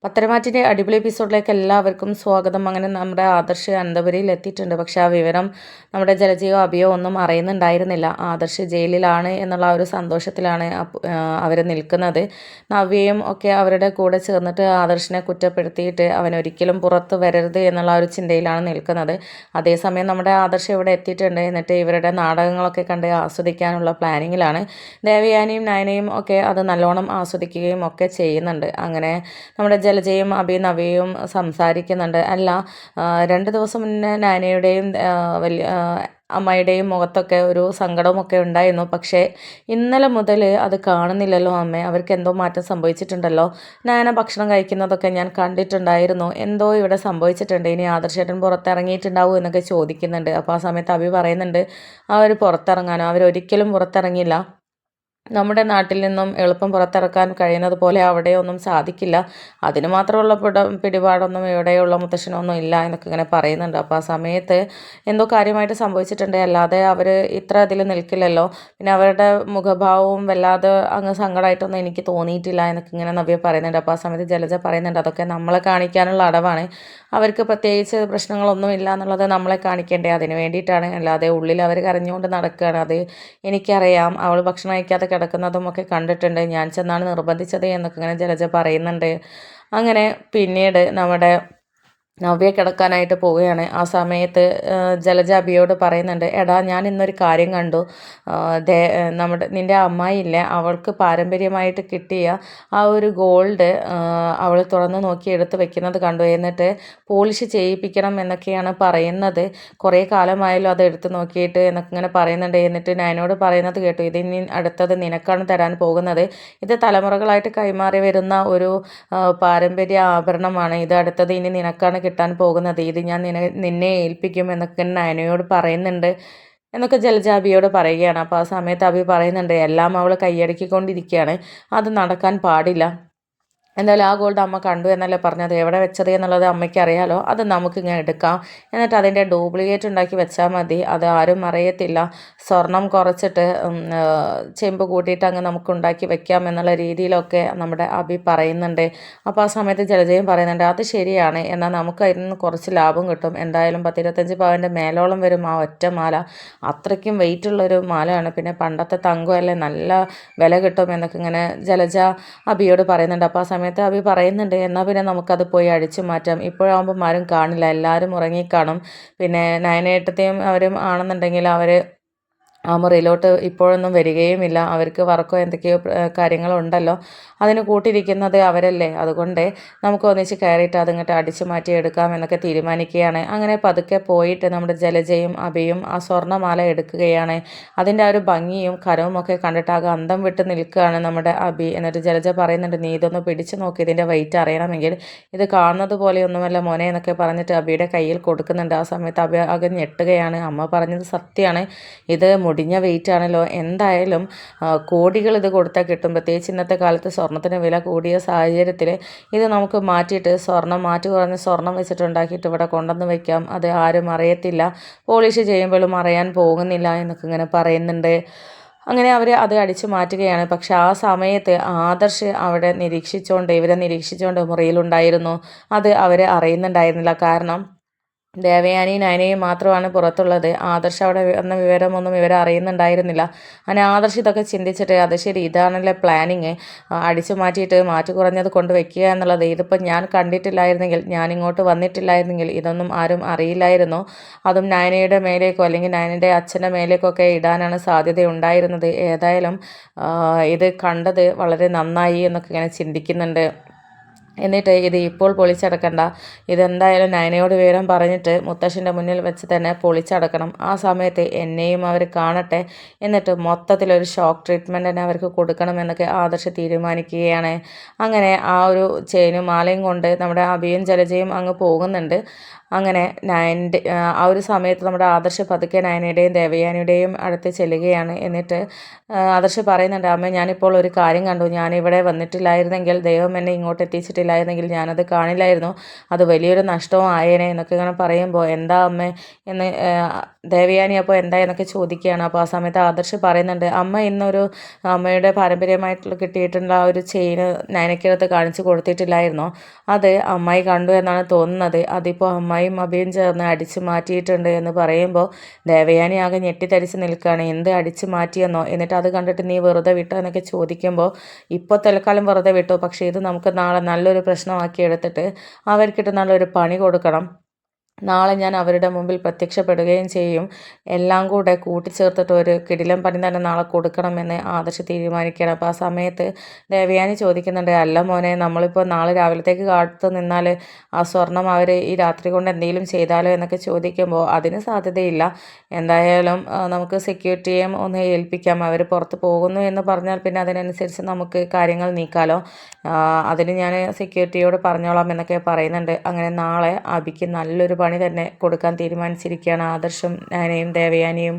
പത്തരമാറ്റിൻ്റെ അടിപൊളി എപ്പിസോഡിലേക്ക് എല്ലാവർക്കും സ്വാഗതം. അങ്ങനെ നമ്മുടെ ആദർശ് അനന്തപുരിയിൽ എത്തിയിട്ടുണ്ട്. പക്ഷേ ആ വിവരം നമ്മുടെ ജലജയോ അഭിയോ ഒന്നും അറിയുന്നുണ്ടായിരുന്നില്ല. ആദർശ് ജയിലിലാണ് എന്നുള്ള ആ ഒരു സന്തോഷത്തിലാണ് അവർ നിൽക്കുന്നത്. നവ്യയും ഒക്കെ അവരുടെ കൂടെ ചേർന്നിട്ട് ആദർശിനെ കുറ്റപ്പെടുത്തിയിട്ട് അവനൊരിക്കലും പുറത്ത് വരരുത് എന്നുള്ള ഒരു ചിന്തയിലാണ് നിൽക്കുന്നത്. അതേസമയം നമ്മുടെ ആദർശ് ഇവിടെ എത്തിയിട്ടുണ്ട്. എന്നിട്ട് ഇവരുടെ നാടകങ്ങളൊക്കെ കണ്ട് ആസ്വദിക്കാനുള്ള പ്ലാനിങ്ങിലാണ്. ദേവയാനിയും നയനയും ഒക്കെ അത് നല്ലോണം ആസ്വദിക്കുകയും ഒക്കെ ചെയ്യുന്നുണ്ട്. അങ്ങനെ നമ്മുടെ ജലജയും നവ്യയും സംസാരിക്കുന്നുണ്ട്. അല്ല, 2 ദിവസം മുന്നേ നാനയുടെയും വലിയ അമ്മയുടെയും മുഖത്തൊക്കെ ഒരു സങ്കടമൊക്കെ ഉണ്ടായിരുന്നു. പക്ഷേ ഇന്നലെ മുതൽ അത് കാണുന്നില്ലല്ലോ അമ്മേ, അവർക്ക് എന്തോ മാറ്റം സംഭവിച്ചിട്ടുണ്ടല്ലോ. നാന ഭക്ഷണം കഴിക്കുന്നതൊക്കെ ഞാൻ കണ്ടിട്ടുണ്ടായിരുന്നു. എന്തോ ഇവിടെ സംഭവിച്ചിട്ടുണ്ട്. ഇനി ആദർശേട്ടൻ പുറത്തിറങ്ങിയിട്ടുണ്ടാവും എന്നൊക്കെ ചോദിക്കുന്നുണ്ട്. അപ്പോൾ ആ സമയത്ത് അഭി പറയുന്നുണ്ട്, അവർ പുറത്തിറങ്ങാനോ, അവരൊരിക്കലും പുറത്തിറങ്ങില്ല. നമ്മുടെ നാട്ടിൽ നിന്നും എളുപ്പം പുറത്തിറക്കാൻ കഴിയുന്നത് പോലെ അവിടെയൊന്നും സാധിക്കില്ല. അതിന് മാത്രമുള്ള പിടിപാടൊന്നും ഇവിടെയുള്ള മുത്തശ്ശനൊന്നും ഇല്ല എന്നൊക്കെ ഇങ്ങനെ പറയുന്നുണ്ട്. അപ്പോൾ ആ സമയത്ത് എന്തോ കാര്യമായിട്ട് സംഭവിച്ചിട്ടുണ്ട്, അല്ലാതെ അവർ ഇത്ര അതിൽ നിൽക്കില്ലല്ലോ. പിന്നെ അവരുടെ മുഖഭാവവും വല്ലാതെ അങ്ങ് സങ്കടമായിട്ടൊന്നും എനിക്ക് തോന്നിയിട്ടില്ല എന്നൊക്കെ ഇങ്ങനെ നവ്യ പറയുന്നുണ്ട്. അപ്പോൾ ആ സമയത്ത് ജലജ പറയുന്നുണ്ട്, അതൊക്കെ നമ്മളെ കാണിക്കാനുള്ള അടവാണ്. അവർക്ക് പ്രത്യേകിച്ച് പ്രശ്നങ്ങളൊന്നും ഇല്ല എന്നുള്ളത് നമ്മളെ കാണിക്കേണ്ടേ, അതിന് വേണ്ടിയിട്ടാണ്. അല്ലാതെ ഉള്ളിൽ അവർ കരഞ്ഞുകൊണ്ട് നടക്കുകയാണ്. അത് എനിക്കറിയാം. അവൾ ഭക്ഷണം കഴിക്കാതെ കിടക്കുന്നതും ഒക്കെ കണ്ടിട്ടുണ്ട്. ഞാൻ ചെന്നാണ് നിർബന്ധിച്ചത് എന്നൊക്കെ ഇങ്ങനെ ജലജ പറയുന്നുണ്ട്. അങ്ങനെ പിന്നീട് നമ്മുടെ നവ്യ കിടക്കാനായിട്ട് പോവുകയാണ്. ആ സമയത്ത് ജലജ അഭിയോട് പറയുന്നുണ്ട്, എടാ ഞാൻ ഇന്നൊരു കാര്യം കണ്ടു. നിൻ്റെ അമ്മായില്ലേ, അവൾക്ക് പാരമ്പര്യമായിട്ട് കിട്ടിയ ആ ഒരു ഗോൾഡ് അവൾ തുറന്നു നോക്കി എടുത്ത് വെക്കുന്നത് കണ്ടു. എന്നിട്ട് പോളിഷ് ചെയ്യിപ്പിക്കണം എന്നൊക്കെയാണ് പറയുന്നത്. കുറേ കാലമായാലും അത് എടുത്ത് നോക്കിയിട്ട് എന്നൊക്കെ ഇങ്ങനെ പറയുന്നുണ്ട്. എന്നിട്ട് ഞാനോട് പറയുന്നത് കേട്ടു, ഇതിനി അടുത്തത് നിനക്കാണ് തരാൻ പോകുന്നത്. ഇത് തലമുറകളായിട്ട് കൈമാറി വരുന്ന ഒരു പാരമ്പര്യ ആഭരണമാണ്. ഇത് അടുത്തത് ഇനി നിനക്കാണ് കിട്ടാൻ പോകുന്നത്. ഇത് ഞാൻ നിന്നെ ഏൽപ്പിക്കും എന്നൊക്കെ നയനയോട് പറയുന്നുണ്ട് എന്നൊക്കെ ജലജ അഭിയോട് പറയുകയാണ്. അപ്പോൾ ആ സമയത്ത് അഭി പറയുന്നുണ്ട്, എല്ലാം അവൾ കൈയടക്കിക്കൊണ്ടിരിക്കുകയാണ്, അത് നടക്കാൻ പാടില്ല. എന്തായാലും ആ ഗോൾഡ് അമ്മ കണ്ടു എന്നല്ലേ പറഞ്ഞത്, എവിടെ വെച്ചത് എന്നുള്ളത് അമ്മയ്ക്ക് അറിയാലോ. അത് നമുക്കിങ്ങനെ എടുക്കാം, എന്നിട്ട് അതിൻ്റെ ഡ്യൂപ്ലിക്കേറ്റ് ഉണ്ടാക്കി വെച്ചാൽ മതി, അത് ആരും അറിയത്തില്ല. സ്വർണം കുറച്ചിട്ട് ചെമ്പ് കൂട്ടിയിട്ട് അങ്ങ് നമുക്ക് ഉണ്ടാക്കി വെക്കാം എന്നുള്ള രീതിയിലൊക്കെ നമ്മുടെ അഭി പറയുന്നുണ്ട്. അപ്പോൾ ആ സമയത്ത് ജലജയും പറയുന്നുണ്ട്, അത് ശരിയാണ്, എന്നാൽ നമുക്ക് അതിൽ നിന്ന് കുറച്ച് ലാഭം കിട്ടും. എന്തായാലും 10-25 പവൻ്റെ മേലോളം വരും ആ ഒറ്റ മാല. അത്രയ്ക്കും വെയിറ്റുള്ളൊരു മാലയാണ്. പിന്നെ പണ്ടത്തെ തങ്കമല്ലേ, നല്ല വില കിട്ടും എന്നൊക്കെ ഇങ്ങനെ ജലജ അഭിയോട് പറയുന്നുണ്ട്. അപ്പോൾ ആ സമയത്ത് അഭി പറയുന്നുണ്ട്, എന്നാൽ പിന്നെ നമുക്കത് പോയി അടിച്ചു മാറ്റാം. ഇപ്പോഴാകുമ്പോൾ ആരും കാണില്ല, എല്ലാവരും ഉറങ്ങിക്കാണും. പിന്നെ നയനേട്ടത്തെയും അവരും ആണെന്നുണ്ടെങ്കിൽ അവർ ആ മുറിയിലോട്ട് ഇപ്പോഴൊന്നും വരികയുമില്ല. അവർക്ക് വർക്കോ എന്തൊക്കെയോ കാര്യങ്ങളുണ്ടല്ലോ, അതിന് കൂട്ടിരിക്കുന്നത് അവരല്ലേ. അതുകൊണ്ട് നമുക്ക് ഒന്നിച്ച് കയറിയിട്ട് അതിങ്ങോട്ട് അടിച്ചു മാറ്റി എടുക്കാം എന്നൊക്കെ തീരുമാനിക്കുകയാണ്. അങ്ങനെ പതുക്കെ പോയിട്ട് നമ്മുടെ ജലജയും അഭിയും ആ സ്വർണ്ണമാല എടുക്കുകയാണ്. അതിൻ്റെ ആ ഒരു ഭംഗിയും കരവും ഒക്കെ കണ്ടിട്ടാകെ അന്തം വിട്ട് നിൽക്കുകയാണ് നമ്മുടെ അഭി. എന്നിട്ട് ജലജ പറയുന്നുണ്ട്, നീ ഇതൊന്ന് പിടിച്ചു നോക്കി, ഇതിൻ്റെ വെയിറ്റ് അറിയണമെങ്കിൽ. ഇത് കാണുന്നത് പോലെയൊന്നുമല്ല മോനെ എന്നൊക്കെ പറഞ്ഞിട്ട് അഭിയുടെ കയ്യിൽ കൊടുക്കുന്നുണ്ട്. ആ സമയത്ത് അഭി ആകെ ഞെട്ടുകയാണ്. അമ്മ പറഞ്ഞത് സത്യമാണ്, ഇത് മുടിഞ്ഞ വെയിറ്റ് ആണല്ലോ. എന്തായാലും കോടികൾ ഇത് കൊടുത്താൽ കിട്ടും. പ്രത്യേകിച്ച് ഇന്നത്തെ കാലത്ത് സ്വർണത്തിന് വില കൂടിയ സാഹചര്യത്തിൽ ഇത് നമുക്ക് മാറ്റിയിട്ട് മാറ്റി കുറഞ്ഞ സ്വർണം വെച്ചിട്ടുണ്ടാക്കിയിട്ട് ഇവിടെ കൊണ്ടുവന്ന് വയ്ക്കാം. അത് ആരും അറിയത്തില്ല, പോളിഷ് ചെയ്യുമ്പോഴും അറിയാൻ പോകുന്നില്ല എന്നൊക്കെ ഇങ്ങനെ പറയുന്നുണ്ട്. അങ്ങനെ അവർ അത് അടിച്ചു മാറ്റുകയാണ്. പക്ഷെ ആ സമയത്ത് ആദർശ് അവിടെ ഇവരെ നിരീക്ഷിച്ചുകൊണ്ട് മുറിയിലുണ്ടായിരുന്നു. അത് അവർ അറിയുന്നുണ്ടായിരുന്നില്ല. കാരണം ദേവയാനിയും നയനയും മാത്രമാണ് പുറത്തുള്ളത്. ആദർശ് അവിടെ വന്ന വിവരമൊന്നും അറിയുന്നുണ്ടായിരുന്നില്ല. അങ്ങനെ ആദർശ് ഇതൊക്കെ ചിന്തിച്ചിട്ട്, അത് ശരി, ഇതാണല്ലേ പ്ലാനിങ്, അടിച്ചു മാറ്റിയിട്ട് മാറ്റു കുറഞ്ഞത് കൊണ്ട് വെക്കുക എന്നുള്ളത്. ഇതിപ്പോൾ ഞാൻ കണ്ടിട്ടില്ലായിരുന്നെങ്കിൽ, ഞാൻ ഇങ്ങോട്ട് വന്നിട്ടില്ലായിരുന്നെങ്കിൽ ഇതൊന്നും ആരും അറിയില്ലായിരുന്നു. അതും നയനയുടെ മേലേക്കോ അല്ലെങ്കിൽ നയനയുടെ അച്ഛൻ്റെ മേലേക്കൊക്കെ ഇടാനാണ് സാധ്യതയുണ്ടായിരുന്നത്. ഏതായാലും ഇത് കണ്ടത് വളരെ നന്നായി എന്നൊക്കെ ഇങ്ങനെ ചിന്തിക്കുന്നുണ്ട്. എന്നിട്ട് ഇത് ഇപ്പോൾ പൊളിച്ചടക്കണ്ട, ഇതെന്തായാലും നയനയോട് വിവരം പറഞ്ഞിട്ട് മുത്തശ്ശൻ്റെ മുന്നിൽ വെച്ച് തന്നെ പൊളിച്ചടക്കണം. ആ സമയത്ത് എന്നെയും അവർ കാണട്ടെ, എന്നിട്ട് മൊത്തത്തിലൊരു ഷോക്ക് ട്രീറ്റ്മെൻറ്റ് തന്നെ അവർക്ക് കൊടുക്കണമെന്നൊക്കെ ആദർശ് തീരുമാനിക്കുകയാണ്. അങ്ങനെ ആ ഒരു ചെയിനും മാലയും കൊണ്ട് നമ്മുടെ അഭിയും ജലജയും അങ്ങ് പോകുന്നുണ്ട്. അങ്ങനെ ആ ഒരു സമയത്ത് നമ്മുടെ ആദർശ് പതുക്കെ നയനയുടെയും ദേവയാനിയുടെയും അടുത്ത് ചെല്ലുകയാണ്. എന്നിട്ട് ആദർശ് പറയുന്നുണ്ട്, അമ്മ ഞാനിപ്പോൾ ഒരു കാര്യം കണ്ടു, ഞാനിവിടെ വന്നിട്ടില്ലായിരുന്നെങ്കിൽ, ദൈവം എന്നെ ഇങ്ങോട്ട് എത്തിച്ചിട്ടില്ലായിരുന്നെങ്കിൽ ഞാനത് കാണില്ലായിരുന്നു, അത് വലിയൊരു നഷ്ടവും ആയേനെ എന്നൊക്കെ ഇങ്ങനെ പറയുമ്പോൾ, എന്താ അമ്മേ എന്ന് ദേവയാനി അപ്പോൾ എന്താ എന്നൊക്കെ ചോദിക്കുകയാണ്. അപ്പോൾ ആ സമയത്ത് ആദർശ് പറയുന്നുണ്ട്, അമ്മ ഇന്നൊരു അമ്മയുടെ പാരമ്പര്യമായിട്ടുള്ള കിട്ടിയിട്ടുള്ള ആ ഒരു ചെയിന് നയനയ്ക്കകത്ത് കാണിച്ചു കൊടുത്തിട്ടില്ലായിരുന്നോ, അത് അമ്മായി കണ്ടു എന്നാണ് തോന്നുന്നത്. അതിപ്പോൾ അമ്മായിയും അഭിയും ചേർന്ന് അടിച്ചു മാറ്റിയിട്ടുണ്ട് എന്ന് പറയുമ്പോൾ ദേവയാനി ആകെ ഞെട്ടിത്തരിച്ച് നിൽക്കുകയാണ്. എന്ത് അടിച്ചു മാറ്റിയെന്നോ, എന്നിട്ട് അത് കണ്ടിട്ട് നീ വെറുതെ വിട്ടോ എന്നൊക്കെ ചോദിക്കുമ്പോൾ ഇപ്പോൾ തൽക്കാലം വെറുതെ വിട്ടു, പക്ഷേ ഇത് നമുക്ക് നാളെ നല്ലൊരു പ്രശ്നമാക്കി എടുത്തിട്ട് അവർക്കിട്ട് നല്ലൊരു പണി കൊടുക്കണം. നാളെ ഞാൻ അവരുടെ മുമ്പിൽ പ്രത്യക്ഷപ്പെടുകയും ചെയ്യും. എല്ലാം കൂടെ കൂട്ടിച്ചേർത്തിട്ട് ഒരു കിടിലൻ പണി തന്നെ നാളെ കൊടുക്കണമെന്ന് ആദർശ് തീരുമാനിക്കുകയാണ്. അപ്പോൾ ആ സമയത്ത് ദേവയാനി ചോദിക്കുന്നുണ്ട്, അല്ല മോനെ, നമ്മളിപ്പോൾ നാളെ രാവിലത്തേക്ക് കാത്തു നിന്നാൽ ആ സ്വർണം അവർ ഈ രാത്രി കൊണ്ട് എന്തെങ്കിലും ചെയ്താലോ എന്നൊക്കെ ചോദിക്കുമ്പോൾ അതിന് സാധ്യതയില്ല. എന്തായാലും നമുക്ക് സെക്യൂരിറ്റിയെയും ഒന്ന് ഏൽപ്പിക്കാം. അവർ പുറത്ത് പോകുന്നു എന്ന് പറഞ്ഞാൽ പിന്നെ അതിനനുസരിച്ച് നമുക്ക് കാര്യങ്ങൾ നീക്കാലോ. അതിന് ഞാൻ സെക്യൂരിറ്റിയോട് പറഞ്ഞോളാം എന്നൊക്കെ പറയുന്നുണ്ട്. അങ്ങനെ നാളെ അബിക്ക് നല്ലൊരു പണി തന്നെ കൊടുക്കാൻ തീരുമാനിച്ചിരിക്കുകയാണ് ആദർശും നയനയും ദേവയാനിയും.